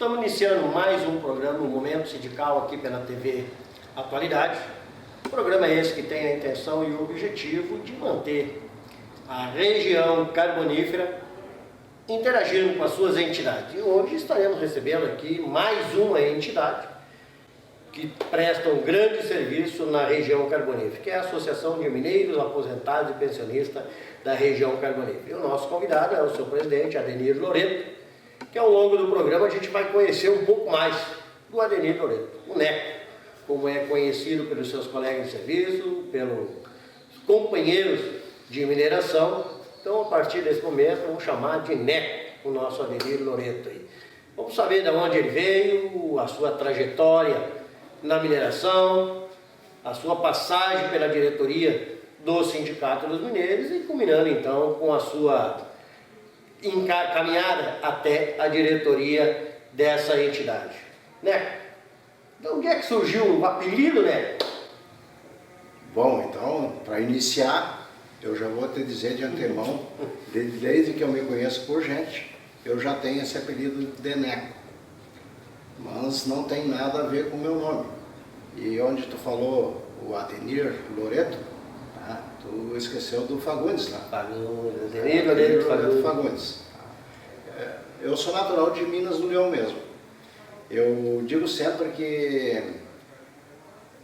Estamos iniciando mais um programa, um Momento Sindical, aqui pela TV Atualidade. O programa é esse que tem a intenção e o objetivo de manter a região carbonífera interagindo com as suas entidades. E hoje estaremos recebendo aqui mais uma entidade que presta um grande serviço na região carbonífera, que é a Associação de Mineiros, Aposentados e Pensionistas da região carbonífera. E o nosso convidado é o seu presidente, Adenir Loreto, que ao longo do programa a gente vai conhecer um pouco mais do Adenir Loreto, o Neco, como é conhecido pelos seus colegas de serviço, pelos companheiros de mineração. Então, a partir desse momento, vamos chamar de Neco o nosso Adenir Loreto aí. Vamos saber de onde ele veio, a sua trajetória na mineração, a sua passagem pela diretoria do Sindicato dos Mineiros e culminando então com a sua caminhada até a diretoria dessa entidade. Né? De onde é que surgiu o apelido, né? Bom, então, para iniciar, eu já vou te dizer de antemão, desde que eu me conheço por gente, eu já tenho esse apelido de Neco. Mas não tem nada a ver com o meu nome. E onde tu falou o Adenir Loreto, tá? Tu esqueceu do Fagundes, né? Fagundes, Adenir Loreto Fagundes. Eu sou natural de Minas do Leão mesmo. Eu digo sempre que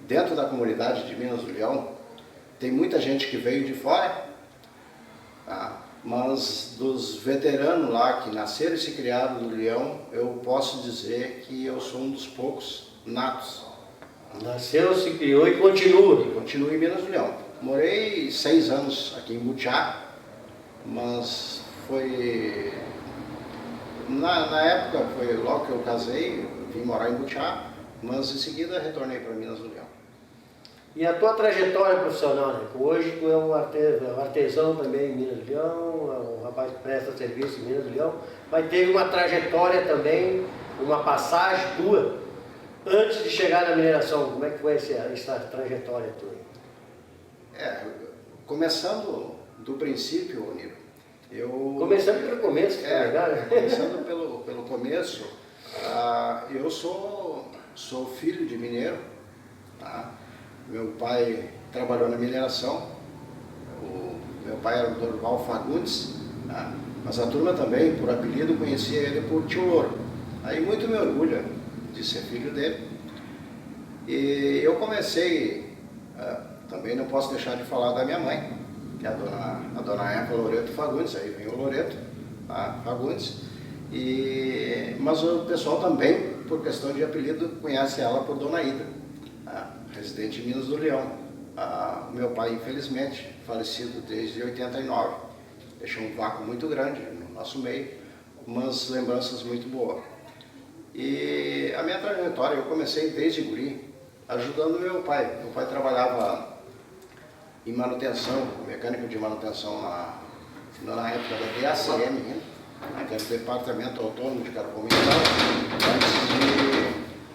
dentro da comunidade de Minas do Leão tem muita gente que veio de fora, tá? Mas dos veteranos lá que nasceram e se criaram no Leão, eu posso dizer que eu sou um dos poucos natos. Nasceu, se criou e continua. Continuo em Minas do Leão. Morei 6 anos aqui em Butiá, mas foi... Na época, foi logo que eu casei, eu vim morar em Butiá, mas em seguida retornei para Minas do Leão. E a tua trajetória profissional, né? Hoje tu é um artesão também em Minas do Leão, um rapaz que presta serviço em Minas do Leão, mas teve uma trajetória também, uma passagem tua, antes de chegar na mineração. Como é que foi essa trajetória tua? Começando do princípio, Nilo, começando pelo começo, que é legal, né? Começando pelo começo, eu sou filho de mineiro, tá? Meu pai trabalhou na mineração, meu pai era o Dorval Fagundes, tá? Mas a turma também, por apelido, conhecia ele por Tio Louro. Aí muito me orgulho de ser filho dele. E eu comecei, também não posso deixar de falar da minha mãe, que é a dona Eva Loreto Fagundes, aí vem o Loreto, tá? Fagundes. Mas o pessoal também, por questão de apelido, conhece ela por Dona Ida, tá? Residente em Minas do Leão. Meu pai, infelizmente, falecido desde 89, deixou um vácuo muito grande no nosso meio, mas lembranças muito boas. E a minha trajetória, eu comecei desde guri, ajudando meu pai. Meu pai trabalhava em manutenção, mecânico de manutenção na época da DACM, que era o Departamento Autônomo de Carvão Mineral,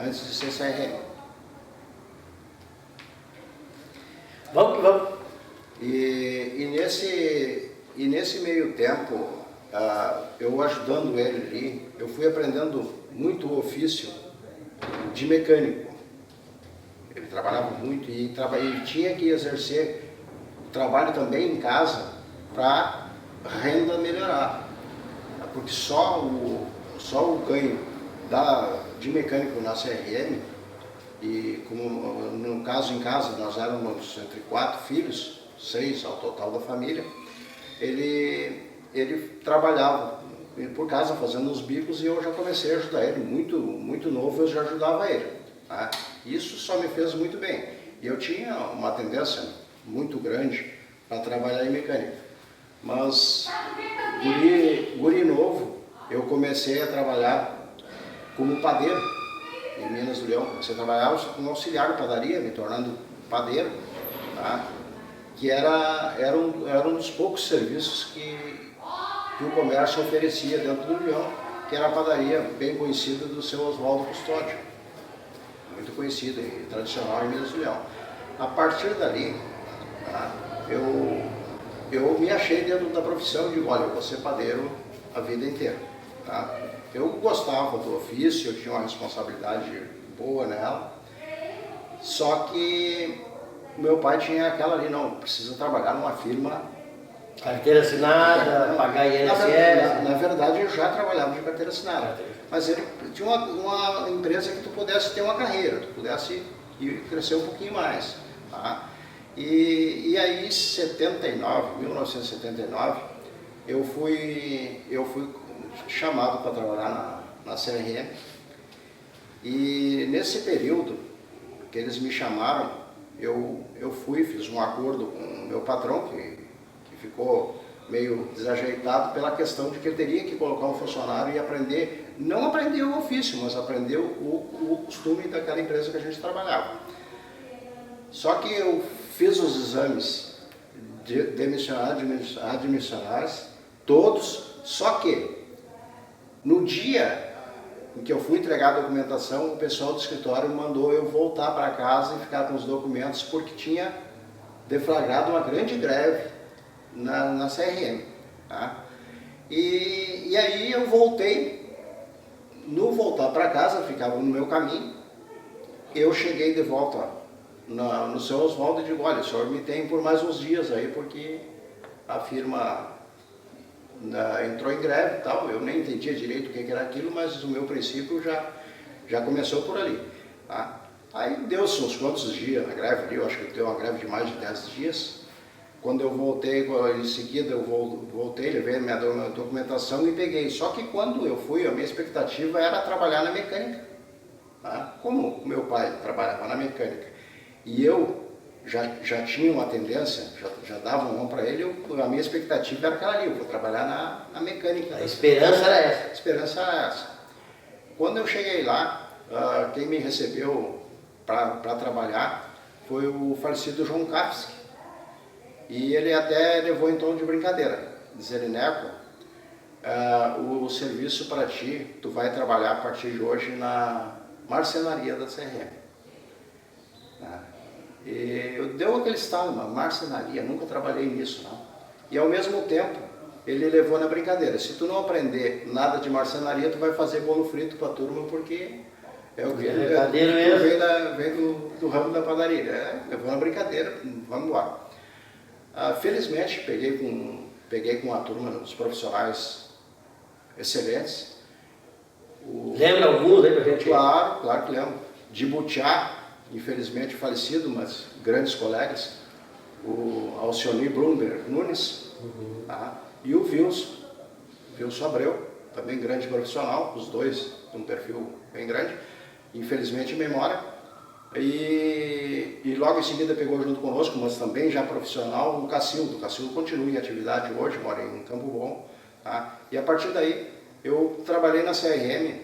antes de ser CRM. Vamos que vamos. E nesse meio tempo, eu ajudando ele ali, eu fui aprendendo muito o ofício de mecânico. Ele trabalhava muito e tinha que exercer trabalho também em casa para renda melhorar. Porque só o ganho de mecânico na CRM, e como no caso em casa nós éramos entre 4 filhos, 6 ao total da família, ele trabalhava por casa fazendo os bicos e eu já comecei a ajudar ele, muito novo eu já ajudava ele, tá? Isso só me fez muito bem. E eu tinha uma tendência muito grande para trabalhar em mecânica, mas guri novo, eu comecei a trabalhar como padeiro em Minas do Leão. Comecei a trabalhar como auxiliar de padaria, me tornando padeiro, tá? Que era um dos poucos serviços que o comércio oferecia dentro do Leão, que era a padaria bem conhecida do seu Oswaldo Custódio, muito conhecida e tradicional em Minas do Leão. A partir dali, tá, eu me achei dentro da profissão de, olha, eu vou ser padeiro a vida inteira. Tá? Eu gostava do ofício, eu tinha uma responsabilidade boa nela, só que meu pai tinha aquela ali, não, precisa trabalhar numa firma. Carteira assinada, pagar INSS. Na verdade, eu já trabalhava de carteira assinada, mas ele tinha uma empresa que tu pudesse ter uma carreira, tu pudesse ir crescer um pouquinho mais. Tá? E aí, em 1979, eu fui chamado para trabalhar na CRM, e nesse período que eles me chamaram, eu fiz um acordo com o meu patrão, que ficou meio desajeitado pela questão de que ele teria que colocar um funcionário e aprender, não aprender o ofício, mas aprender o costume daquela empresa que a gente trabalhava. Só que eu fiz os exames admissionais, todos, só que no dia em que eu fui entregar a documentação, o pessoal do escritório mandou eu voltar para casa e ficar com os documentos, porque tinha deflagrado uma grande greve na CRM. Tá? E aí eu voltei, no voltar para casa, ficava no meu caminho, eu cheguei de volta no seu Oswaldo e digo, olha, o senhor me tem por mais uns dias aí, porque a firma entrou em greve e tal, eu nem entendia direito o que era aquilo, mas o meu princípio já começou por ali. Tá? Aí deu-se uns quantos dias na greve ali, eu acho que deu uma greve de mais de 10 dias. Quando eu voltei, em seguida eu voltei, levei a minha documentação e peguei. Só que quando eu fui, a minha expectativa era trabalhar na mecânica. Tá? Como o meu pai trabalhava na mecânica e eu já tinha uma tendência, já dava um nome para ele, a minha expectativa era aquela ali, eu vou trabalhar na mecânica. A esperança era essa. A esperança era essa. Quando eu cheguei lá, quem me recebeu para trabalhar foi o falecido João Kafsky. E ele até levou em tom de brincadeira, dizer, Neco, o serviço para ti, tu vai trabalhar a partir de hoje na marcenaria da CRM. E eu deu aquele estalo, uma marcenaria, nunca trabalhei nisso, não. E ao mesmo tempo, ele levou na brincadeira, se tu não aprender nada de marcenaria, tu vai fazer bolo frito para a turma, porque é o que vem do ramo da padaria. Levou na brincadeira, vamos embora. Felizmente, peguei com a turma dos profissionais excelentes. Lembra alguns aí pra gente? Claro que lembro. De Butiá, infelizmente falecido, mas grandes colegas, o Alcione Brunner Nunes, tá? E o Wilson Abreu, também grande profissional, os dois com um perfil bem grande, infelizmente em memória. E logo em seguida pegou junto conosco, mas também já profissional, o Cacildo. O Cacildo continua em atividade hoje, mora em Campo Bom. Tá? E a partir daí eu trabalhei na CRM,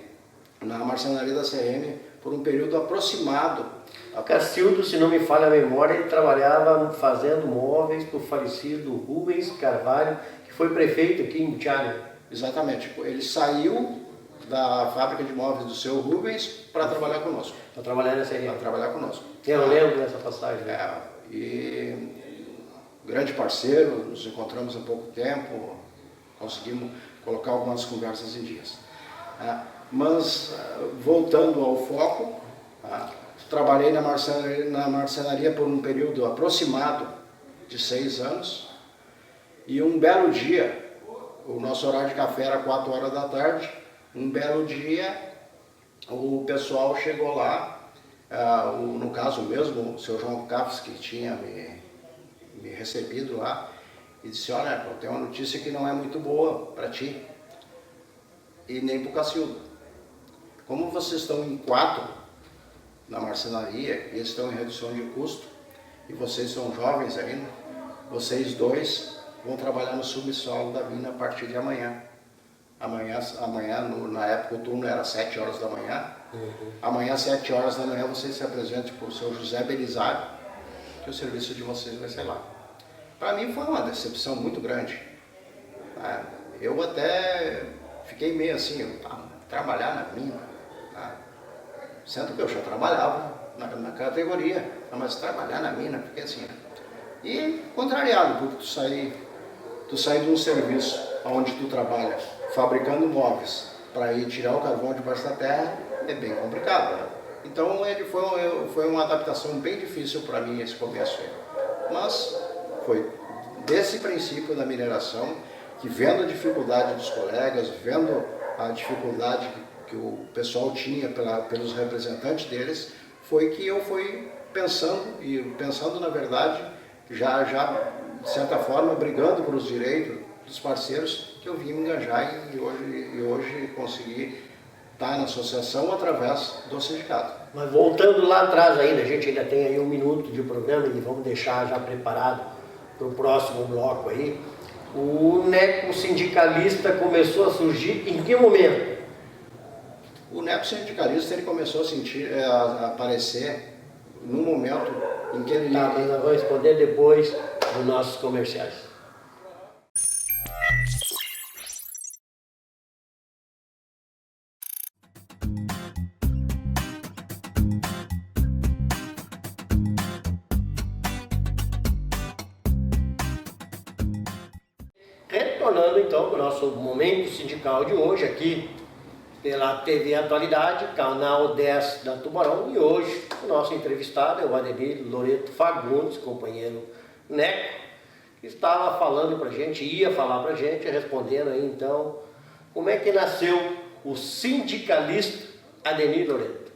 na marcenaria da CRM, por um período aproximado. Cacildo, se não me falha a memória, ele trabalhava fazendo móveis para o falecido Rubens Carvalho, que foi prefeito aqui em Butiá. Exatamente. Ele saiu da fábrica de móveis do seu Rubens para trabalhar conosco. Para trabalhar nessa aí. Para trabalhar conosco. Eu lembro dessa passagem. E grande parceiro, nos encontramos há pouco tempo, conseguimos colocar algumas conversas em dias. Mas, voltando ao foco, trabalhei na marcenaria por um período aproximado de 6 anos, e um belo dia, o nosso horário de café era 4 horas da tarde, um belo dia o pessoal chegou lá, no caso mesmo, o seu João Kafsky que tinha me recebido lá, e disse, olha, eu tenho uma notícia que não é muito boa para ti, e nem para o Cacildo. Como vocês estão em 4 na marcenaria, e eles estão em redução de custo, e vocês são jovens ainda, vocês dois vão trabalhar no subsolo da mina a partir de amanhã. Amanhã na época o turno era 7 horas da manhã. Amanhã, 7 horas da manhã, vocês se apresentem para o seu José Belisário, que o serviço de vocês vai ser lá. Para mim foi uma decepção muito grande. Eu até fiquei meio assim, trabalhar na mina, sendo que eu já trabalhava na categoria, mas trabalhar na mina, fiquei assim. E contrariado, porque tu sair de um serviço onde tu trabalha fabricando móveis para ir tirar o carvão debaixo da terra é bem complicado, né? Então ele foi uma adaptação bem difícil para mim esse começo aí. Mas foi desse princípio da mineração que, vendo a dificuldade dos colegas, vendo a dificuldade que o pessoal tinha pelos representantes deles, foi que eu fui pensando na verdade, já de certa forma brigando pelos direitos dos parceiros, que eu vim me engajar e hoje consegui estar na associação através do sindicato. Mas voltando lá atrás ainda, a gente ainda tem aí 1 minuto de programa e vamos deixar já preparado para o próximo bloco aí. O NECO sindicalista começou a surgir em que momento? O NECO sindicalista ele começou a aparecer no momento em que ele... Tá, mas nós vamos responder depois dos nossos comerciais. Retornando então para o nosso momento sindical de hoje aqui pela TV Atualidade, canal 10 da Tubarão, e hoje o nosso entrevistado é o Adenir Loreto Fagundes, companheiro NECO, que estava falando para a gente, ia falar para a gente, respondendo aí então, como é que nasceu o sindicalista Adenir Loreto.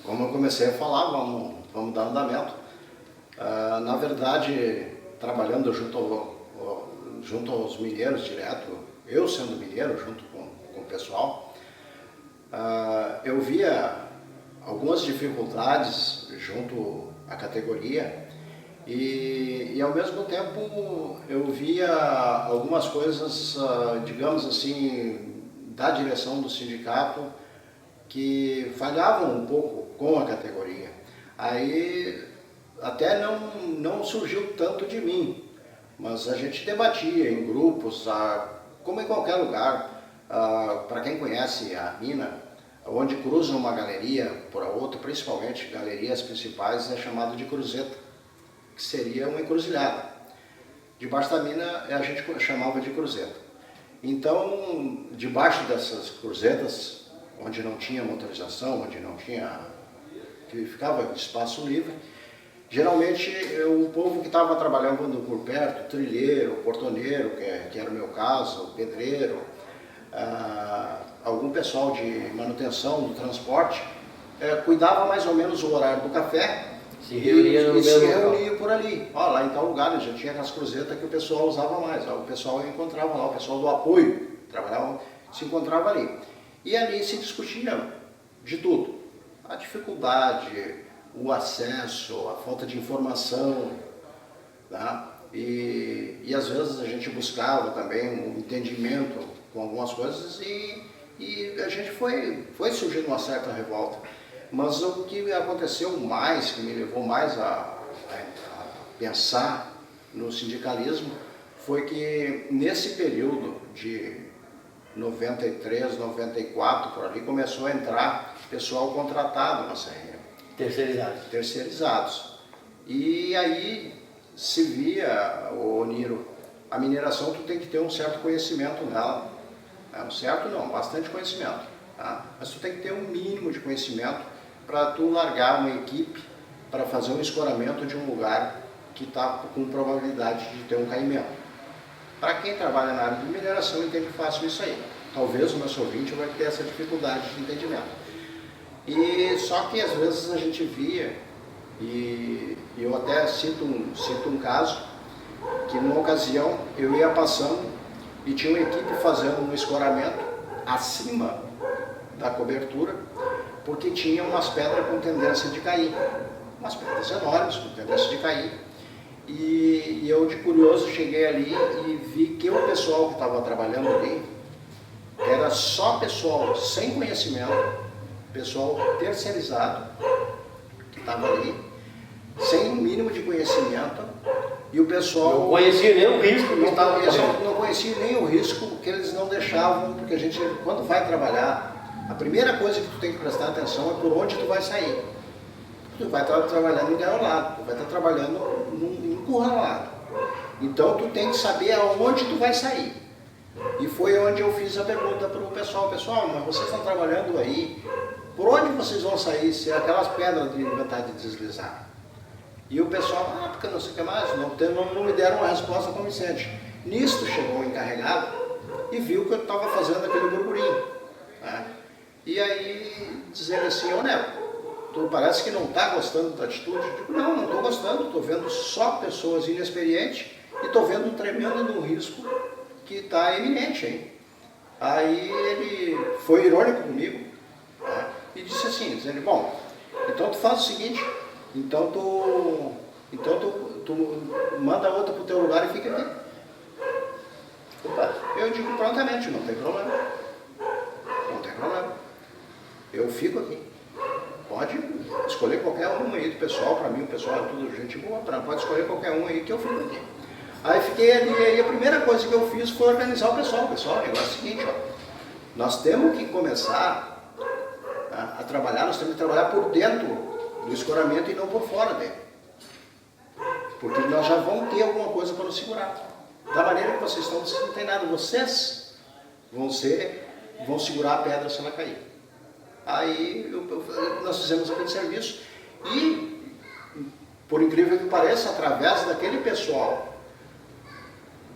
Como eu comecei a falar, vamos dar andamento. Na verdade, trabalhando junto aos mineiros direto, eu sendo mineiro, junto com o pessoal, eu via algumas dificuldades junto à categoria e ao mesmo tempo eu via algumas coisas, digamos assim, da direção do sindicato que falhavam um pouco com a categoria. Aí até não surgiu tanto de mim, mas a gente debatia em grupos, como em qualquer lugar. Para quem conhece a mina, onde cruza uma galeria por a outra, principalmente galerias principais, é chamado de cruzeta, que seria uma encruzilhada. Debaixo da mina a gente chamava de cruzeta. Então, debaixo dessas cruzetas, onde não tinha motorização, que ficava espaço livre, geralmente o povo que estava trabalhando por perto, trilheiro, portoneiro, que era o meu caso, pedreiro, algum pessoal de manutenção do transporte, cuidava mais ou menos o horário do café se reunia por ali. Lá em tal lugar já tinha as cruzetas que o pessoal usava mais. O pessoal encontrava lá, o pessoal do apoio trabalhava, se encontrava ali. E ali se discutia de tudo. A dificuldade, o acesso, a falta de informação, tá? E às vezes a gente buscava também um entendimento com algumas coisas e a gente foi surgindo uma certa revolta. Mas o que aconteceu mais, que me levou mais a pensar no sindicalismo, foi que nesse período de 93, 94, por ali, começou a entrar pessoal contratado na serrinha. Terceirizados. E aí se via, Niro, a mineração tu tem que ter um certo conhecimento nela. Certo não, bastante conhecimento. Tá? Mas tu tem que ter um mínimo de conhecimento para tu largar uma equipe para fazer um escoramento de um lugar que está com probabilidade de ter um caimento. Para quem trabalha na área de mineração entende fácil isso aí. Talvez o nosso ouvinte vai ter essa dificuldade de entendimento. E só que às vezes a gente via, e eu até cito um caso, que numa ocasião eu ia passando e tinha uma equipe fazendo um escoramento acima da cobertura, porque tinha umas pedras com tendência de cair, umas pedras enormes com tendência de cair. E eu, de curioso, cheguei ali e vi que o pessoal que estava trabalhando ali era só pessoal sem conhecimento, pessoal terceirizado, que estava ali, sem o mínimo de conhecimento, e o pessoal... Não conhecia nem o risco que estava correndo. Não conhecia nem o risco que eles não deixavam, porque a gente, quando vai trabalhar, a primeira coisa que tu tem que prestar atenção é por onde tu vai sair. Tu vai estar trabalhando engaiolado, tu vai estar trabalhando encurralado. Então tu tem que saber aonde tu vai sair. E foi onde eu fiz a pergunta para o pessoal, mas vocês estão trabalhando aí, por onde vocês vão sair se aquelas pedras de vontade de deslizar? E o pessoal, porque não sei o que mais, não me deram uma resposta convincente. Nisto chegou o encarregado e viu que eu estava fazendo aquele burburinho. Né? E aí, dizendo assim, ô Neco, tu parece que não está gostando da atitude. Eu digo, não estou gostando, estou vendo só pessoas inexperientes e estou vendo um tremendo risco que está iminente. Hein? Aí ele foi irônico comigo, né? E disse assim, dizendo, bom, então tu faz o seguinte, então tu manda outra para o teu lugar e fica aqui. Opa. Eu digo prontamente, não tem problema. Não tem problema. Eu fico aqui. Pode escolher qualquer um aí do pessoal, para mim o pessoal é tudo gente boa, pode escolher qualquer um aí que eu fico aqui. Aí fiquei ali, e aí a primeira coisa que eu fiz foi organizar o pessoal. Pessoal, o negócio é o seguinte, ó, nós temos que começar a trabalhar, nós temos que trabalhar por dentro do escoramento e não por fora dele. Porque nós já vamos ter alguma coisa para nos segurar. Da maneira que vocês estão, vocês não tem nada, vocês vão segurar a pedra se ela cair. Aí nós fizemos aquele serviço e, por incrível que pareça, através daquele pessoal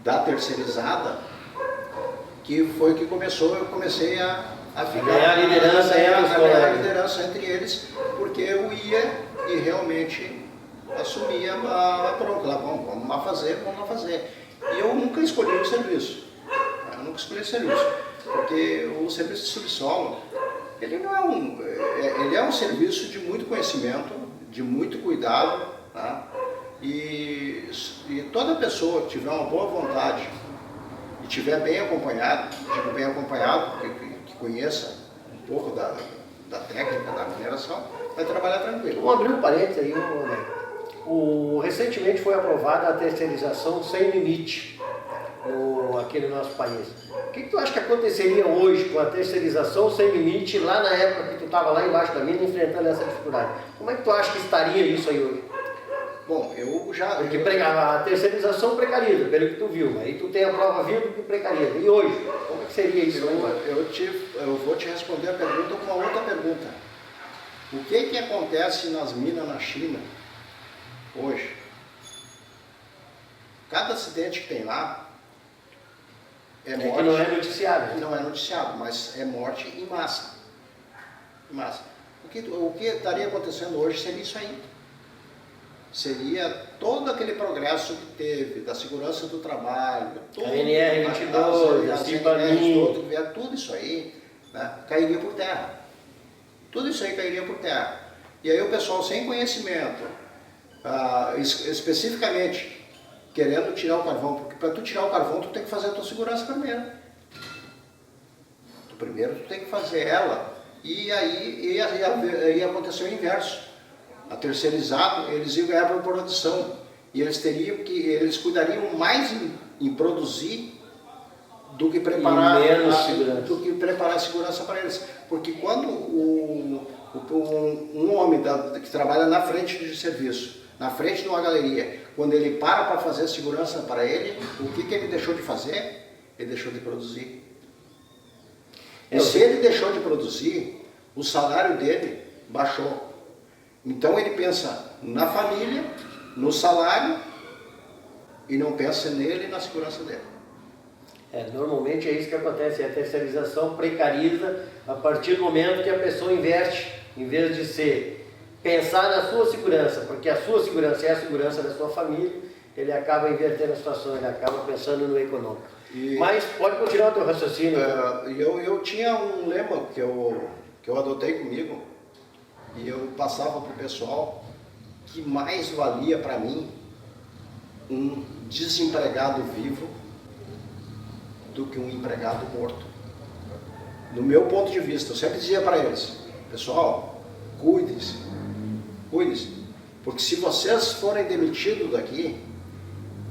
da terceirizada, que foi que eu comecei a ficar ganhar liderança entre eles, porque eu ia e realmente assumia pronto, lá vamos lá fazer. E eu nunca escolhi o serviço. Porque o serviço de subsolo, ele é um serviço de muito conhecimento, de muito cuidado, tá? E toda pessoa que tiver uma boa vontade e tiver bem acompanhado, que conheça um pouco da técnica da mineração, vai trabalhar tranquilo. Vamos abrir um parênteses aí, recentemente foi aprovada a terceirização sem limite aqui no nosso país. O que tu acha que aconteceria hoje com a terceirização sem limite, lá na época que tu estava lá embaixo da mina enfrentando essa dificuldade? Como é que tu acha que estaria isso aí hoje? Bom, Porque a terceirização precariza, pelo que tu viu, aí tu tem a prova viva que precariza. E hoje, como é que seria isso? Eu vou te responder a pergunta com uma outra pergunta. O que acontece nas minas na China hoje? Cada acidente que tem lá é morte. Que não é noticiado. Não é noticiado, mas é morte em massa. O que estaria acontecendo hoje seria isso aí. Seria todo aquele progresso que teve, da segurança do trabalho, a NR22, a CIPAMIN, tudo isso aí, né, cairia por terra. Tudo isso aí cairia por terra. E aí o pessoal sem conhecimento, especificamente querendo tirar o carvão, porque para tu tirar o carvão tu tem que fazer a tua segurança primeiro. Primeiro tu tem que fazer ela, e aí ia acontecer o inverso. A terceirizado, eles iam ganhar por produção e eles cuidariam mais em produzir do que preparar a segurança para eles. Porque quando um homem que trabalha na frente de serviço, na frente de uma galeria, quando ele para fazer segurança para ele, o que ele deixou de fazer? Ele deixou de produzir. E se ele deixou de produzir, o salário dele baixou. Então ele pensa na família, no salário, e não pensa nele e na segurança dele. Normalmente é isso que acontece, a terceirização precariza a partir do momento que a pessoa investe, em vez de pensar na sua segurança, porque a sua segurança é a segurança da sua família, ele acaba invertendo a situação, ele acaba pensando no econômico. Mas pode continuar o teu raciocínio. Eu tinha um lema que eu adotei comigo, e eu passava para o pessoal que mais valia para mim um desempregado vivo do que um empregado morto. No meu ponto de vista, eu sempre dizia para eles, pessoal, cuidem-se, porque se vocês forem demitidos daqui,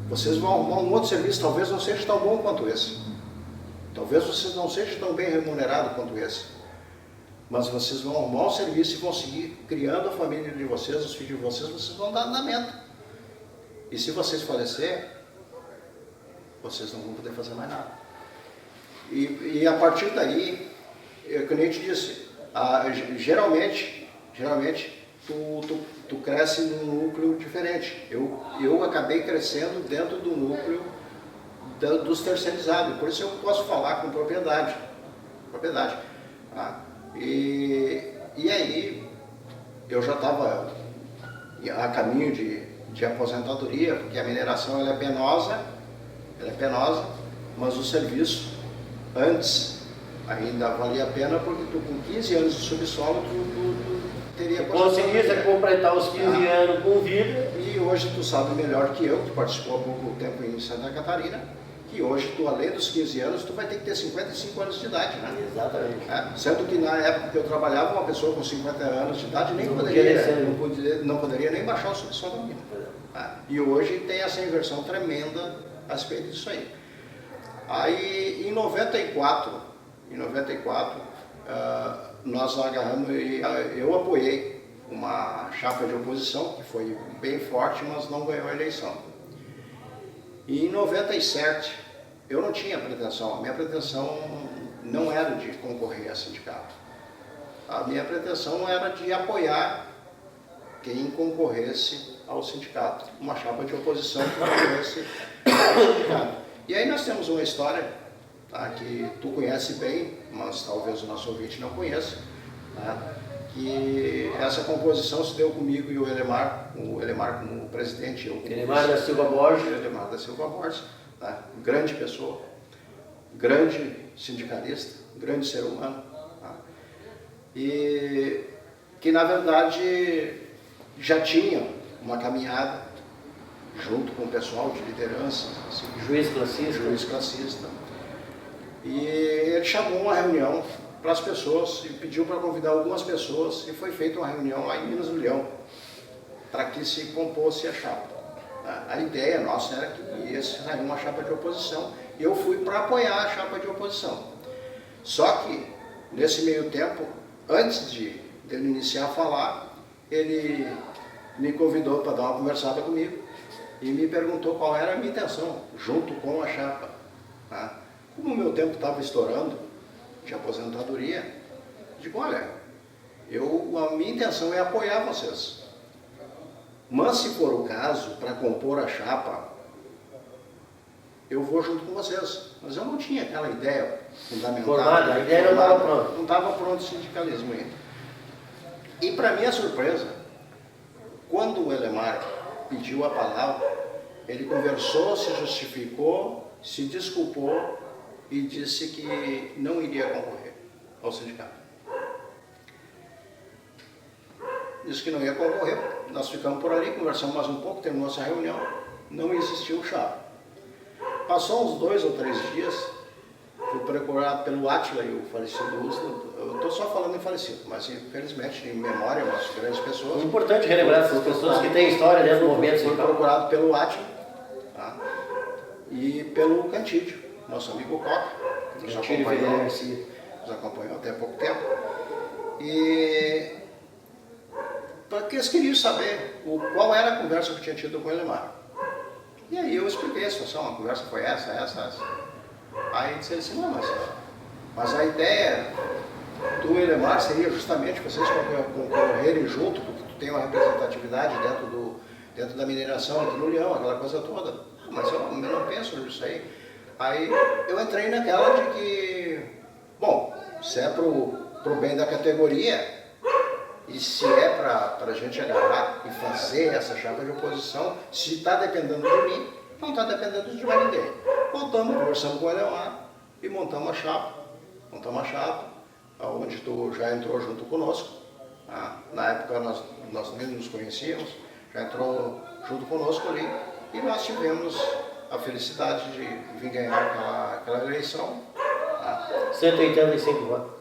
vocês vão arrumar um outro serviço, talvez não seja tão bom quanto esse. Talvez vocês não sejam tão bem remunerados quanto esse. Mas vocês vão arrumar um serviço e vão seguir criando a família de vocês, os filhos de vocês vão dar andamento. E se vocês falecer, vocês não vão poder fazer mais nada. E a partir daí, como eu te disse, geralmente tu cresce num núcleo diferente. Eu acabei crescendo dentro do núcleo dos terceirizados, por isso eu posso falar com propriedade. Tá? E aí eu já estava a caminho de aposentadoria, porque a mineração ela é penosa, mas o serviço antes ainda valia a pena, porque tu com 15 anos de subsolo tu teria conseguisse completar os 15 anos com vida. E hoje tu sabe melhor que eu, que participou há pouco tempo em Santa Catarina, que hoje tu, além dos 15 anos, tu vai ter que ter 55 anos de idade, né? Exatamente. Sendo que na época que eu trabalhava, uma pessoa com 50 anos de idade não poderia nem baixar o subsolo da mina. E hoje tem essa inversão tremenda a respeito disso aí. Aí em 94, nós agarramos e eu apoiei uma chapa de oposição que foi bem forte, mas não ganhou a eleição. E em 97 eu não tinha pretensão, a minha pretensão não era de concorrer a sindicato. A minha pretensão era de apoiar quem concorresse ao sindicato, uma chapa de oposição que concorresse ao sindicato. E aí nós temos uma história, tá, que tu conhece bem, mas talvez o nosso ouvinte não conheça, tá, que essa composição se deu comigo e o Elemar como presidente. Elemar da Silva Borges. Elemar da Silva Borges, tá, grande pessoa, grande sindicalista, grande ser humano, tá, e que na verdade já tinha uma caminhada junto com o pessoal de liderança, assim, juiz classista, e ele chamou uma reunião para as pessoas e pediu para convidar algumas pessoas, e foi feita uma reunião lá em Minas do Leão para que se compôsse a chapa. A ideia nossa era que ia sair uma chapa de oposição, e eu fui para apoiar a chapa de oposição. Só que nesse meio tempo, antes de ele iniciar a falar, ele me convidou para dar uma conversada comigo e me perguntou qual era a minha intenção, junto com a chapa. Tá? Como o meu tempo estava estourando de aposentadoria, digo, olha, a minha intenção é apoiar vocês. Mas se for o caso, para compor a chapa, eu vou junto com vocês. Mas eu não tinha aquela ideia fundamental. A ideia não estava pronta. Não estava pronto o sindicalismo ainda. E para minha surpresa, quando o Elemar pediu a palavra, ele conversou, se justificou, se desculpou e disse que não iria concorrer ao sindicato. Disse que não ia concorrer, nós ficamos por ali, conversamos mais um pouco, terminou essa reunião, não existiu chapa. Passou uns 2 ou 3 dias, fui procurado pelo Átila e o falecido Usla. Eu estou só falando em falecido, mas infelizmente, em memória, umas grandes pessoas. É importante relembrar essas pessoas que têm história dentro do movimento sindical. Fui procurado pelo Átila, tá, e pelo Cantídio, nosso amigo Coca, que nos acompanhou até há pouco tempo. E porque eles queriam saber qual era a conversa que eu tinha tido com o Elemar. E aí eu expliquei a situação, a conversa foi essa. Aí ele disse assim, não, mas a ideia do Elemar seria justamente vocês concorrerem junto, porque tu tem uma representatividade dentro da mineração, aqui no Leão, aquela coisa toda. Mas eu não penso nisso aí. Aí eu entrei naquela de que, bom, se é pro bem da categoria, e se é para a gente agarrar e fazer essa chapa de oposição, se está dependendo de mim, não está dependendo de mais ninguém. Voltamos, conversamos com o Elemar e montamos a chapa, onde tu já entrou junto conosco. Tá? Na época nós nem nos conhecíamos, já entrou junto conosco ali e nós tivemos a felicidade de vir ganhar aquela eleição. Tá? 185 votos.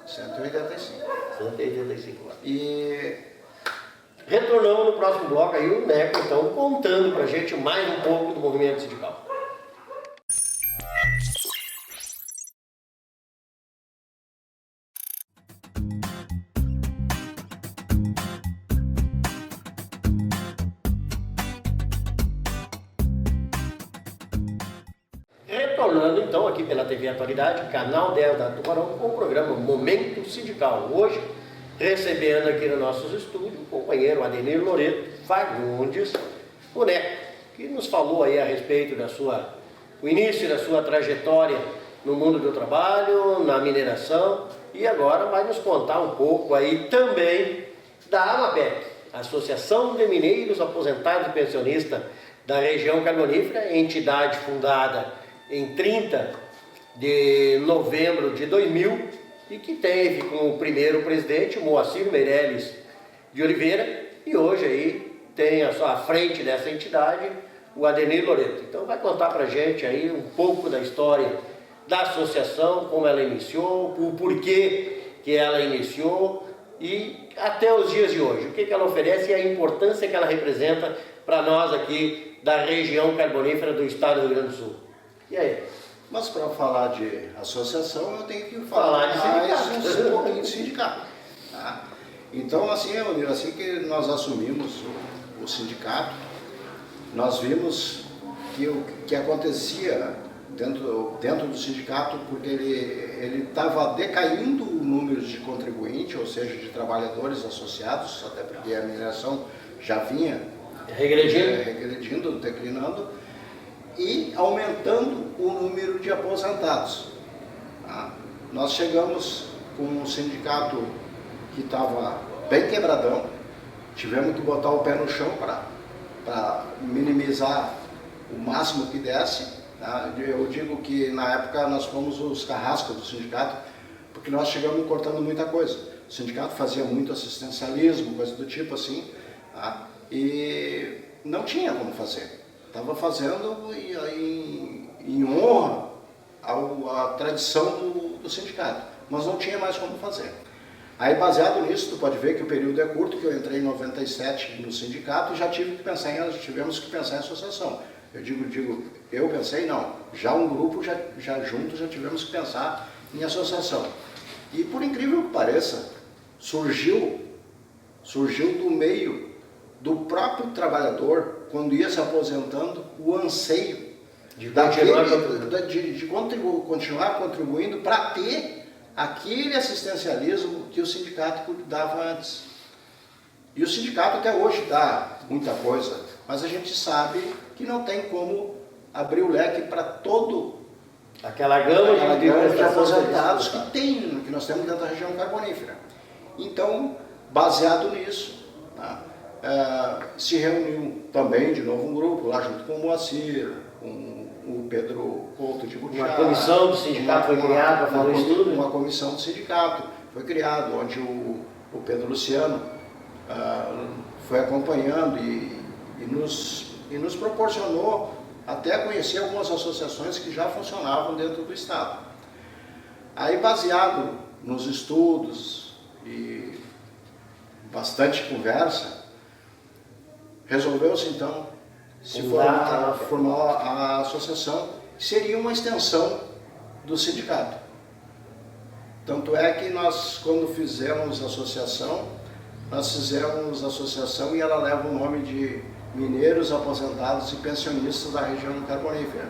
185. 185 votos. E retornamos no próximo bloco aí o Neco, então, contando pra gente mais um pouco do movimento sindical. retornando então aqui pela TV Atualidade, canal 10 da Tubarão, com o programa Momento Sindical. Hoje, recebendo aqui nos nossos estúdios o companheiro Adenir Loreto Fagundes, o Neco, que nos falou aí a respeito o início da sua trajetória no mundo do trabalho, na mineração, e agora vai nos contar um pouco aí também da AMAPEC, Associação de Mineiros Aposentados e Pensionistas da região carbonífera, entidade fundada em 30 de novembro de 2000 e que teve como primeiro presidente o Moacir Meirelles de Oliveira, e hoje aí tem à frente dessa entidade o Adenir Loreto. Então vai contar pra gente aí um pouco da história da associação, como ela iniciou, o porquê que ela iniciou e até os dias de hoje, o que ela oferece e a importância que ela representa para nós aqui da região carbonífera do estado do Rio Grande do Sul. E aí? Mas para falar de associação, eu tenho que falar mais um pouquinho de sindicato. Tá? Então, assim que nós assumimos o sindicato, nós vimos que o que acontecia dentro do sindicato, porque ele estava decaindo o número de contribuintes, ou seja, de trabalhadores associados, até porque a mineração já vinha regredindo, declinando, e aumentando o número de aposentados. Tá? Nós chegamos com um sindicato que estava bem quebradão, tivemos que botar o pé no chão para minimizar o máximo que desse. Tá? Eu digo que na época nós fomos os carrascos do sindicato, porque nós chegamos cortando muita coisa. O sindicato fazia muito assistencialismo, coisa do tipo assim, tá? E não tinha como fazer. Estava fazendo em honra à tradição do sindicato, mas não tinha mais como fazer. Aí, baseado nisso, tu pode ver que o período é curto, que eu entrei em 97 no sindicato e já tivemos que pensar em associação. Eu pensei, não, já um grupo, já juntos, já tivemos que pensar em associação. E por incrível que pareça, surgiu do meio do próprio trabalhador, quando ia se aposentando, o anseio de continuar contribuindo para ter aquele assistencialismo que o sindicato dava antes. E o sindicato até hoje dá muita coisa, mas a gente sabe que não tem como abrir o leque para todo aquela gama de aposentados que nós temos dentro da região carbonífera. Então, baseado nisso, tá? Se reuniu também de novo um grupo lá junto com o Moacir, com o Pedro Couto de Butiá. Uma comissão do sindicato foi criada para fazer isso tudo? Uma comissão do sindicato foi criada, onde o Pedro Luciano foi acompanhando e nos proporcionou até conhecer algumas associações que já funcionavam dentro do estado. Aí, baseado nos estudos e bastante conversa, resolveu-se então formar a associação, que seria uma extensão do sindicato. Tanto é que nós, quando fizemos a associação, e ela leva o nome de Mineiros Aposentados e Pensionistas da região carbonífera.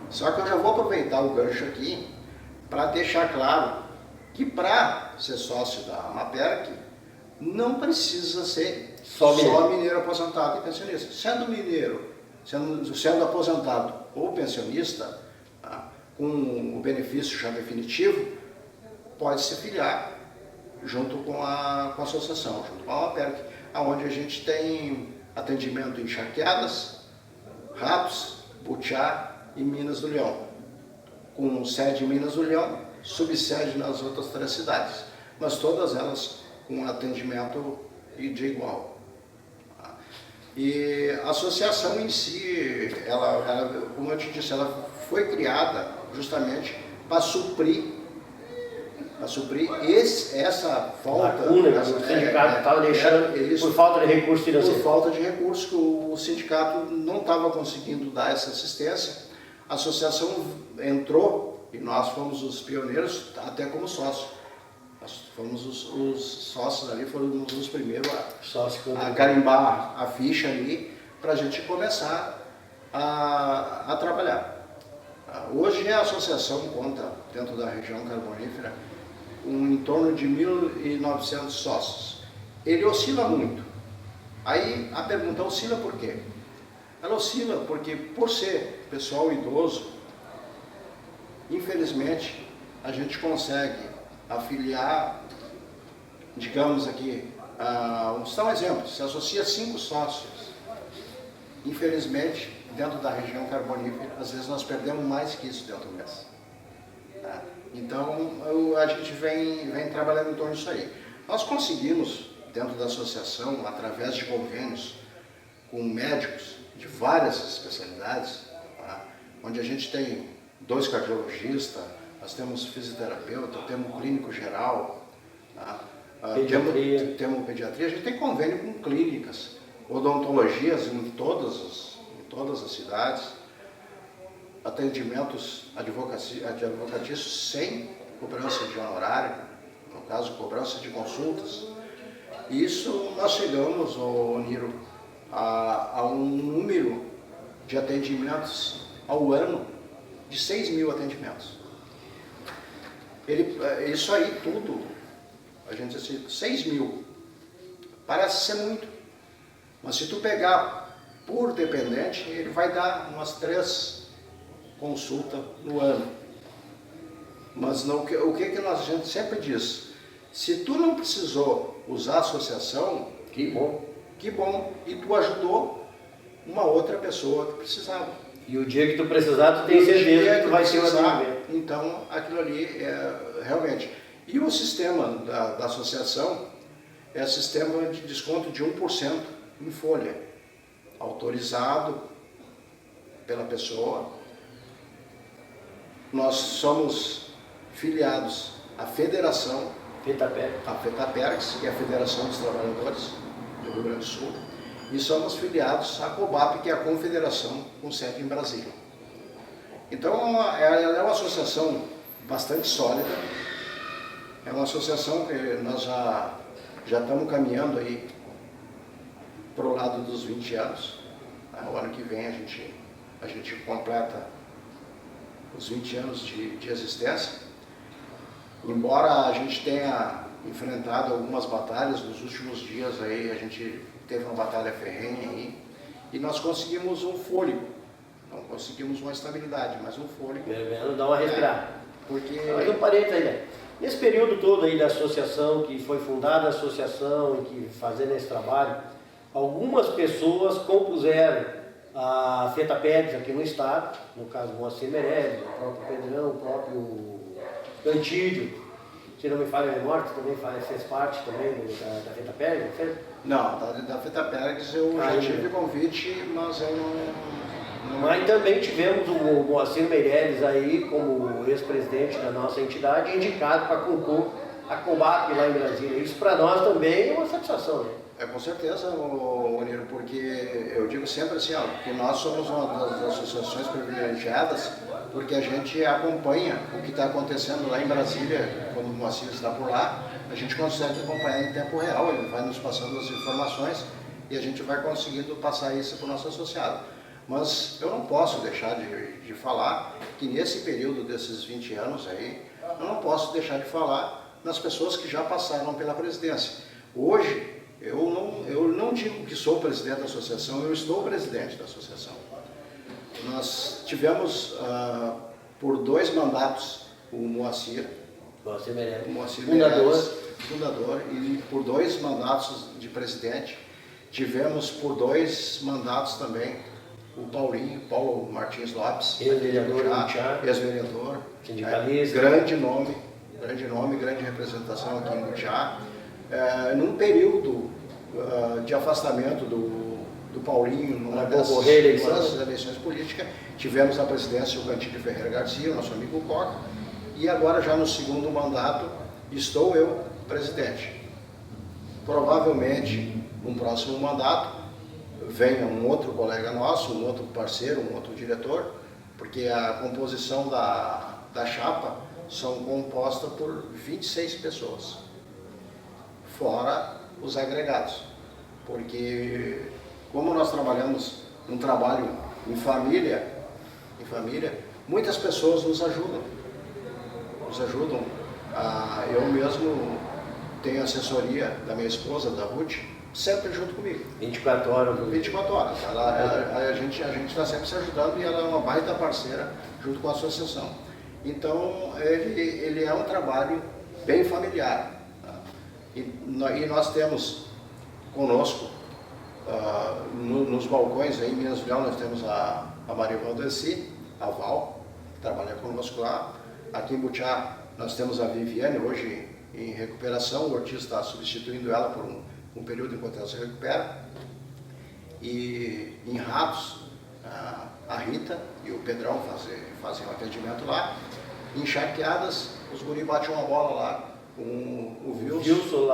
Só que eu já vou aproveitar o gancho aqui para deixar claro que para ser sócio da AMAPEC não precisa ser só mineiro aposentado e pensionista. Sendo mineiro, sendo aposentado ou pensionista, tá, com o benefício já definitivo, pode se filiar junto com a associação, junto com a AMAPEC, onde a gente tem atendimento em Charqueadas, Ratos, Butiá e Minas do Leão, com sede em Minas do Leão, subsede nas outras 3 cidades, mas todas elas com atendimento de igual. E a associação em si, ela, como eu te disse, ela foi criada justamente para suprir essa falta lacuna que o sindicato estava deixando por falta de recursos financeiros. Por falta de recursos, que o sindicato não estava conseguindo dar essa assistência. A associação entrou e nós fomos os pioneiros, até como sócio. Nós fomos os sócios ali, fomos os primeiros a carimbar a ficha ali para a gente começar a trabalhar. Hoje a associação conta, dentro da região carbonífera, em torno de 1.900 sócios. Ele oscila muito. Aí a pergunta, oscila por quê? Ela oscila porque, por ser pessoal idoso, infelizmente, a gente consegue afiliar, digamos aqui, vamos dar um exemplo, se associa 5 sócios. Infelizmente, dentro da região carbonífera, às vezes nós perdemos mais que isso dentro do mês. Tá? Então, a gente vem trabalhando em torno disso aí. Nós conseguimos, dentro da associação, através de convênios com médicos de várias especialidades, tá? Onde a gente tem 2 cardiologistas, nós temos fisioterapeuta, temos clínico geral, tá? Temos pediatria, a gente tem convênio com clínicas, odontologias em todas as cidades, atendimentos advocatícios sem cobrança de honorário, no caso, cobrança de consultas. Isso nós chegamos, Niro, a um número de atendimentos ao ano de 6.000 atendimentos. Isso aí tudo, a gente diz assim, 6.000, parece ser muito, mas se tu pegar por dependente, ele vai dar umas 3 consultas no ano. Mas o que a gente sempre diz, se tu não precisou usar a associação, que bom, e tu ajudou uma outra pessoa que precisava. E o dia que tu precisar, tu tem certeza que tu vai ter um atendimento. Então, aquilo ali é realmente... E o sistema da associação é sistema de desconto de 1% em folha, autorizado pela pessoa. Nós somos filiados à federação, a FETAPERGS, que é a Federação dos Trabalhadores do Rio Grande do Sul, e somos filiados à COBAP, que é a Confederação com sede em Brasília. Então, ela é uma associação bastante sólida, é uma associação que nós já estamos caminhando aí para o lado dos 20 anos. O ano que vem a gente completa os 20 anos de existência. Embora a gente tenha enfrentado algumas batalhas nos últimos dias, aí a gente teve uma batalha ferrenha aí, e nós conseguimos um fôlego. Não conseguimos uma estabilidade, mas um fôlego. Dá uma respirada. Porque... Mas um parênteses aí, né? Nesse período todo aí da associação, que foi fundada a associação e que fazendo esse trabalho, algumas pessoas compuseram a FETAPERGS aqui no estado, no caso o Moacir Meirelles, o próprio Pedrão, o próprio Cantídio, se não me falha a memória, que também fez parte também da FETAPERGS, não fez? Não, da FETAPERGS eu já tive convite, mas eu não... Mas também tivemos o Moacir Meirelles aí como ex-presidente da nossa entidade, indicado para compor a COBAP lá em Brasília. Isso para nós também é uma satisfação, né? É, com certeza, Niro, porque eu digo sempre assim, que nós somos uma das associações privilegiadas, porque a gente acompanha o que está acontecendo lá em Brasília, quando o Moacir está por lá, a gente consegue acompanhar em tempo real, ele vai nos passando as informações e a gente vai conseguindo passar isso para o nosso associado. Mas eu não posso deixar de falar que nesse período desses 20 anos aí, eu não posso deixar de falar nas pessoas que já passaram pela presidência. Hoje, eu não digo que sou presidente da associação, eu estou presidente da associação. Nós tivemos por 2 mandatos o Moacir Meirelles, fundador, e por 2 mandatos de presidente. Tivemos por 2 mandatos também o Paulo Martins Lopes, ex-vereador, sindicalista, grande nome, grande representação aqui em Butiá. Num período de afastamento do Paulinho, numa dessas eleições políticas, tivemos na presidência o Cantídio Ferreira Garcia, nosso amigo Coca, e agora já no 2º mandato estou eu presidente. Provavelmente, no próximo mandato, venha um outro colega nosso, um outro parceiro, um outro diretor, porque a composição da chapa são composta por 26 pessoas, fora os agregados, porque como nós trabalhamos um trabalho em família, muitas pessoas nos ajudam. Eu mesmo tenho assessoria da minha esposa, da Ruth, sempre junto comigo. 24 horas. 24 horas. A gente está sempre se ajudando e ela é uma baita parceira junto com a associação. Então, ele é um trabalho bem familiar. Tá? E nós temos conosco, nos balcões, aí em Minas Gerais, nós temos a Maria Valdeci, a Val, que trabalha conosco lá. Aqui em Butiá, nós temos a Viviane, hoje em recuperação. O Ortiz está substituindo ela por um período enquanto ela se recupera. E em Ratos, a Rita e o Pedrão fazem um atendimento lá. Em Charqueadas, os guri batem uma bola lá com o Wilson,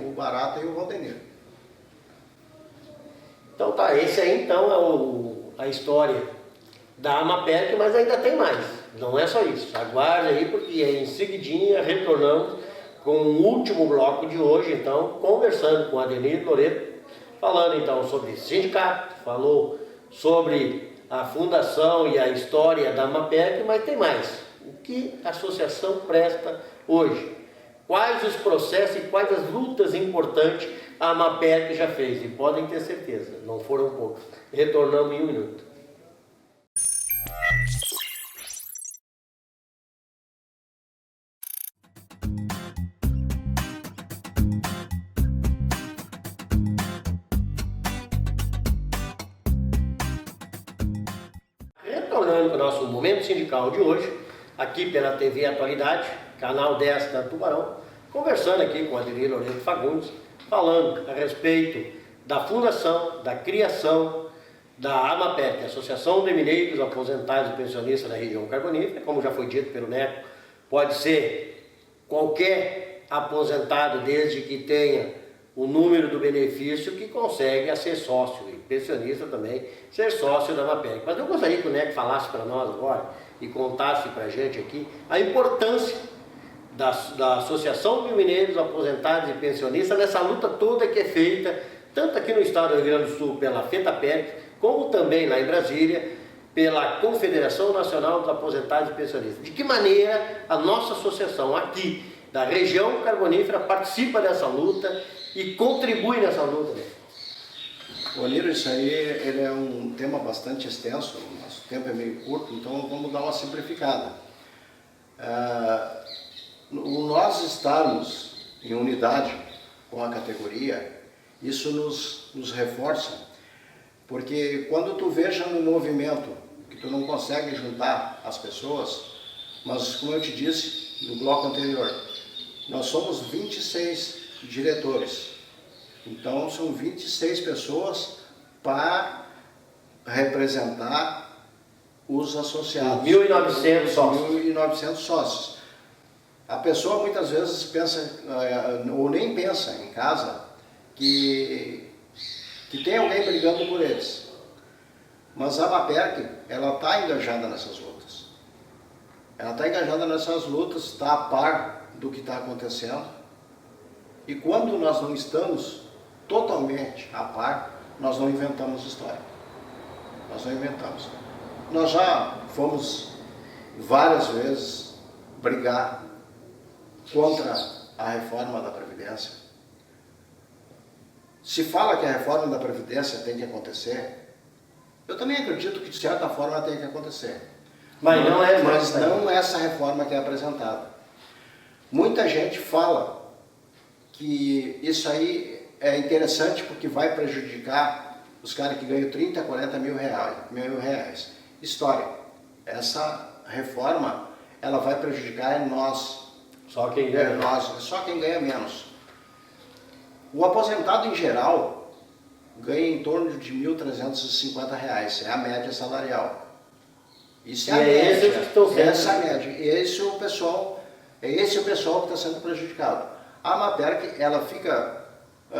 o Barata e o Valdenir. Então tá, esse aí então é a história da Amaperc, mas ainda tem mais. Não é só isso. Aguarde aí, porque em seguidinha retornamos com o último bloco de hoje, então, conversando com Adenir Loreto, falando então sobre sindicato, falou sobre a fundação e a história da Amaperc, mas tem mais. O que a associação presta hoje? Quais os processos e quais as lutas importantes a Amaperc já fez? E podem ter certeza, não foram poucos. Retornamos em um minuto. Retornando para o nosso Momento Sindical de hoje, aqui pela TV Atualidade, canal 10 da Tubarão, conversando aqui com a Adenir Loreto Fagundes, falando a respeito da fundação, da criação da Amaperc, Associação de Mineiros Aposentados e Pensionistas da Região Carbonífera. Como já foi dito pelo Neco, pode ser qualquer aposentado, desde que tenha o número do benefício, que consegue ser sócio, e pensionista também, ser sócio da Amaperc. Mas eu gostaria que o Neco falasse para nós agora e contasse para a gente aqui a importância da Associação de Mineiros Aposentados e Pensionistas nessa luta toda que é feita, tanto aqui no estado do Rio Grande do Sul pela FETAPERC, como também lá em Brasília, pela Confederação Nacional dos Aposentados e Pensionistas. De que maneira a nossa associação aqui da região carbonífera participa dessa luta e contribui nessa luta, né? Olírio, isso aí ele é um tema bastante extenso, o nosso tempo é meio curto, então vamos dar uma simplificada. Nós estarmos em unidade com a categoria, isso nos reforça, porque quando tu veja no movimento que tu não consegue juntar as pessoas, mas como eu te disse no bloco anterior, nós somos 26 diretores, então são 26 pessoas para representar os associados. 1.900 sócios. 1.900 sócios. A pessoa muitas vezes pensa, ou nem pensa em casa, que tem alguém brigando por eles. Mas a Amaperc, ela está engajada nessas lutas. Ela está engajada nessas lutas, está a par do que está acontecendo. E quando nós não estamos totalmente a par, nós não inventamos história. Nós não inventamos. Nós já fomos várias vezes brigar contra a reforma da Previdência. Se fala que a reforma da Previdência tem que acontecer, eu também acredito que de certa forma tem que acontecer. Mas não é essa reforma que é apresentada. Muita gente fala que isso aí é interessante porque vai prejudicar os caras que ganham 30, 40 mil reais. História. Essa reforma, ela vai prejudicar nós. Só quem ganha. Só quem ganha menos. O aposentado em geral ganha em torno de R$ 1.350, é a média salarial. Isso é a média. Essa é a média. Esse é o pessoal que está sendo prejudicado. A Amaperc, ela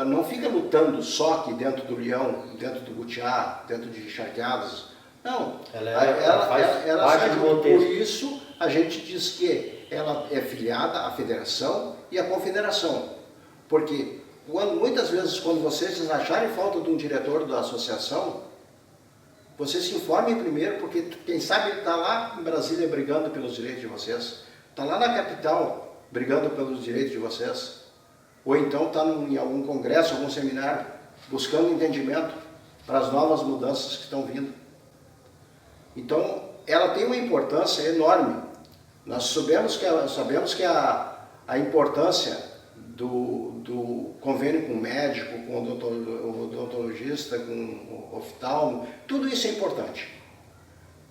não fica lutando só aqui dentro do Leão, dentro do Butiá, dentro de Charqueadas. Não. Ela faz do contexto. Por isso, a gente diz que ela é filiada à Federação e à Confederação. Porque muitas vezes, quando vocês acharem falta de um diretor da associação, Vocês se informem primeiro, porque quem sabe ele está lá em Brasília brigando pelos direitos de vocês. Está lá na capital brigando pelos direitos de vocês. Ou então está em algum congresso, algum seminário, buscando entendimento para as novas mudanças que estão vindo. Então, ela tem uma importância enorme. Nós sabemos que a importância do convênio com o médico, com o odontologista, com o oftalmo, tudo isso é importante.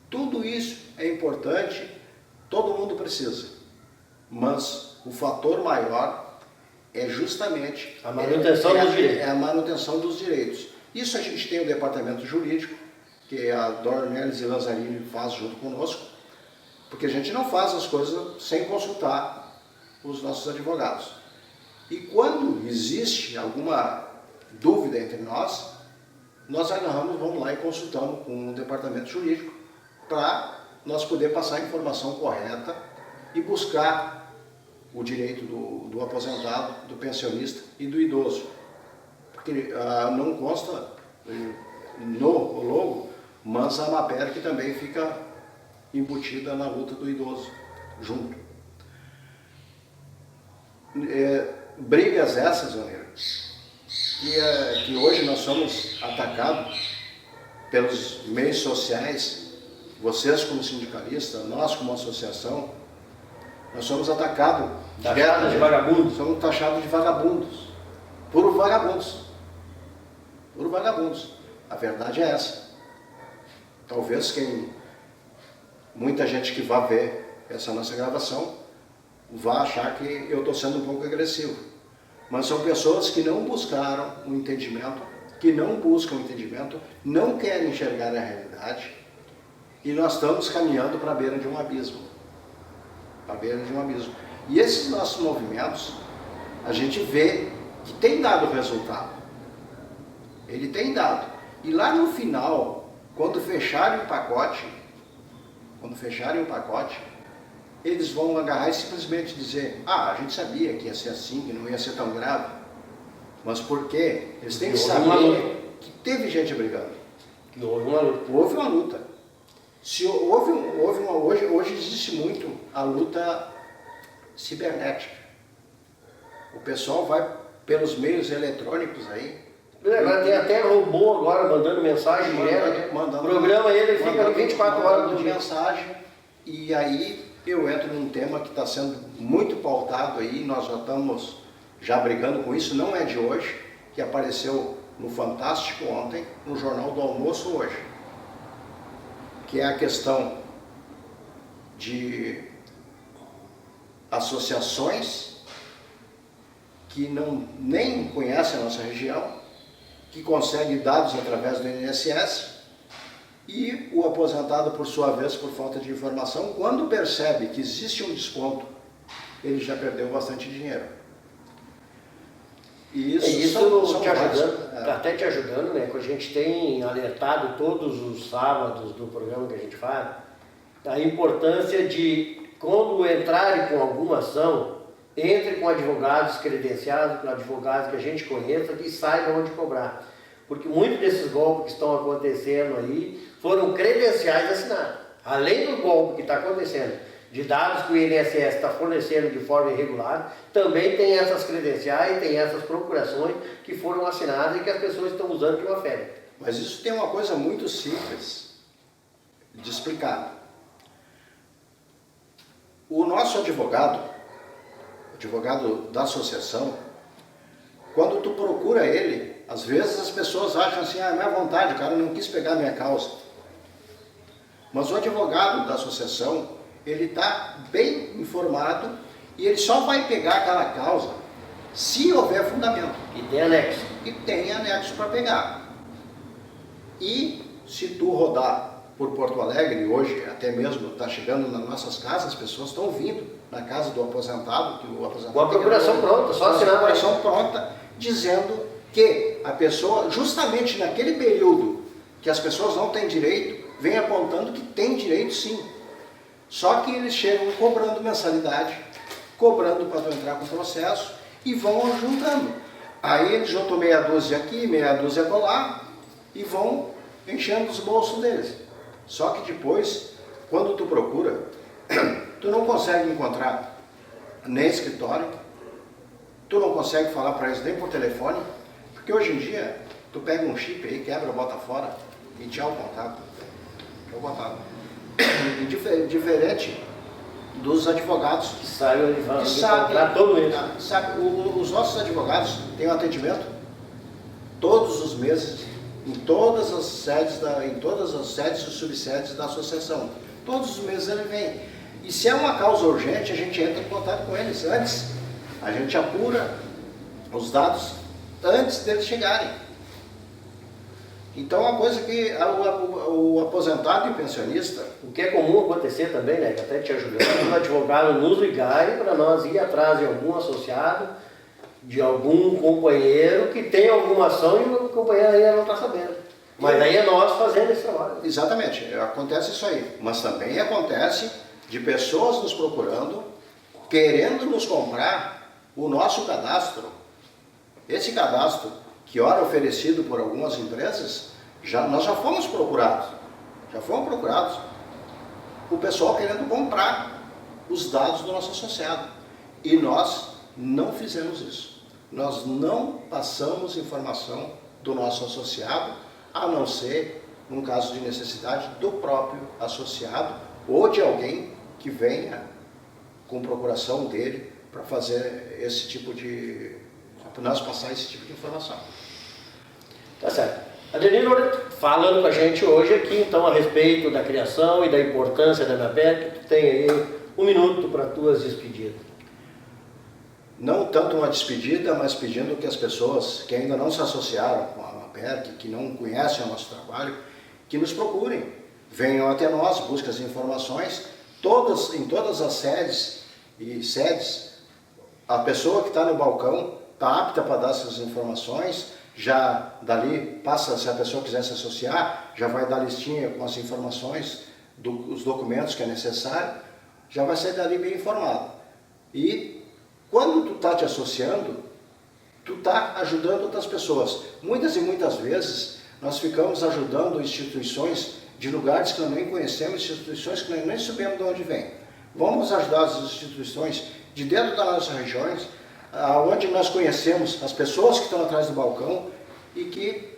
Tudo isso é importante, todo mundo precisa. Mas o fator maior é justamente a manutenção dos direitos. É a manutenção dos direitos. Isso a gente tem o departamento jurídico, que a Dornelles e Lazzarini faz junto conosco, porque a gente não faz as coisas sem consultar os nossos advogados. E quando existe alguma dúvida entre nós agarramos, vamos lá e consultamos com o departamento jurídico para nós poder passar a informação correta e buscar o direito do aposentado, do pensionista e do idoso. Porque não consta no logo, mas a Maper que também fica embutida na luta do idoso, junto. Brigas essas, Vaneira, que hoje nós somos atacados pelos meios sociais, vocês como sindicalistas, nós como associação, nós somos atacados de vagabundos. Somos taxados de vagabundos, por vagabundos. Por vagabundos. A verdade é essa. Talvez muita gente que vá ver essa nossa gravação vá achar que eu estou sendo um pouco agressivo. Mas são pessoas que não buscaram o entendimento, que não buscam o entendimento, não querem enxergar a realidade, e nós estamos caminhando para a beira de um abismo. Para a beira de um abismo. E esses nossos movimentos, a gente vê que tem dado resultado. Ele tem dado. E lá no final, quando fecharem o pacote, eles vão agarrar e simplesmente dizer: a gente sabia que ia ser assim, que não ia ser tão grave. Mas por quê? Eles têm que saber que teve gente brigando. Que houve uma luta. Houve uma luta. Hoje existe muito a luta cibernética. O pessoal vai pelos meios eletrônicos aí. Agora tem até robô agora mandando mensagem direto. Programa ele fica 24 horas do dia. Mensagem. E aí eu entro num tema que está sendo muito pautado aí, nós já estamos brigando com isso, não é de hoje, que apareceu no Fantástico ontem, no Jornal do Almoço hoje, que é a questão de associações que nem conhecem a nossa região, que conseguem dados através do INSS, e o aposentado, por sua vez, por falta de informação, quando percebe que existe um desconto, ele já perdeu bastante dinheiro. E isso te ajudando, até te ajudando, né? Que a gente tem alertado todos os sábados do programa que a gente faz, a importância de, quando entrarem com alguma ação, entre com advogados credenciados, com advogados que a gente conheça, que saibam onde cobrar. Porque muitos desses golpes que estão acontecendo aí foram credenciais assinados. Além do golpe que está acontecendo, de dados que o INSS está fornecendo de forma irregular, também tem essas credenciais, tem essas procurações que foram assinadas e que as pessoas estão usando de má fé. Mas isso tem uma coisa muito simples de explicar. O nosso advogado da associação, quando tu procura ele, às vezes as pessoas acham assim: é minha vontade, o cara não quis pegar a minha causa. Mas o advogado da associação, ele está bem informado e ele só vai pegar aquela causa se houver fundamento. E tem anexo. E tem anexo para pegar. E se tu rodar por Porto Alegre, hoje até mesmo está chegando nas nossas casas, as pessoas estão vindo na casa do aposentado, que o aposentado com a procuração pronta, só assinar a procuração pronta, dizendo que a pessoa, justamente naquele período que as pessoas não têm direito, vem apontando que tem direito sim. Só que eles chegam cobrando mensalidade, cobrando para tu entrar com o processo e vão juntando. Aí eles juntam meia dúzia aqui, meia dúzia colar e vão enchendo os bolsos deles. Só que depois, quando tu procura, tu não consegue encontrar nem escritório, tu não consegue falar para eles nem por telefone, porque hoje em dia tu pega um chip aí, quebra, bota fora e tchau o contato. Tchau o contato. Diferente dos advogados Que saibam de sabem, encontrar todo mês. os nossos advogados têm um atendimento todos os meses em todas as sedes e subsedes da associação. Todos os meses ele vem. E se é uma causa urgente, a gente entra em contato com eles antes. A gente apura os dados antes deles chegarem. Então, é uma coisa que o aposentado e o pensionista... O que é comum acontecer também, né, que até te ajudou, os advogados nos ligarem para nós ir atrás de algum associado, de algum companheiro que tem alguma ação e o companheiro ainda não está sabendo. Mas aí é nós fazendo esse trabalho. Exatamente, acontece isso aí. Mas também acontece de pessoas nos procurando, querendo nos comprar o nosso cadastro. Esse cadastro, que ora oferecido por algumas empresas, nós já fomos procurados. Já fomos procurados. O pessoal querendo comprar os dados do nosso associado. E nós não fizemos isso. Nós não passamos informação do nosso associado, a não ser, num caso de necessidade, do próprio associado ou de alguém que venha com procuração dele para fazer esse tipo de... para nós passar esse tipo de informação. Tá certo. Adelino Loreto, falando com a gente hoje aqui, então, a respeito da criação e da importância da AMAPERC, tu tem aí 1 minuto para tuas despedidas. Não tanto uma despedida, mas pedindo que as pessoas que ainda não se associaram com a AMAPERC, que não conhecem o nosso trabalho, que nos procurem, venham até nós, busquem as informações, em todas as sedes, a pessoa que está no balcão está apta para dar essas informações, já dali passa, se a pessoa quiser se associar, já vai dar listinha com as informações, os documentos que é necessário, já vai sair dali bem informado. E quando tu está te associando, tu está ajudando outras pessoas. Muitas e muitas vezes nós ficamos ajudando instituições de lugares que nós nem conhecemos, instituições que nós nem sabemos de onde vêm. Vamos ajudar as instituições de dentro das nossas regiões, onde nós conhecemos as pessoas que estão atrás do balcão e que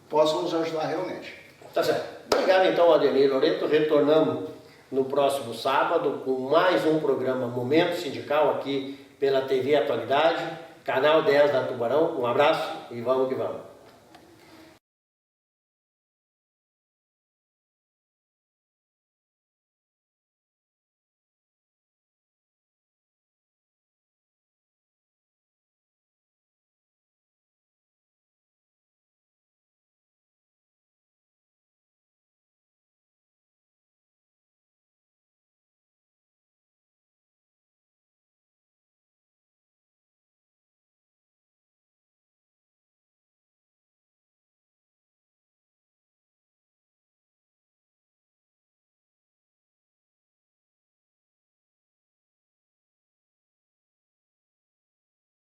possam nos ajudar realmente. Tá certo. Obrigado então, Adelino Loreto. Retornamos no próximo sábado com mais um programa Momento Sindical aqui pela TV Atualidade, canal 10 da Tubarão. Um abraço e vamos que vamos.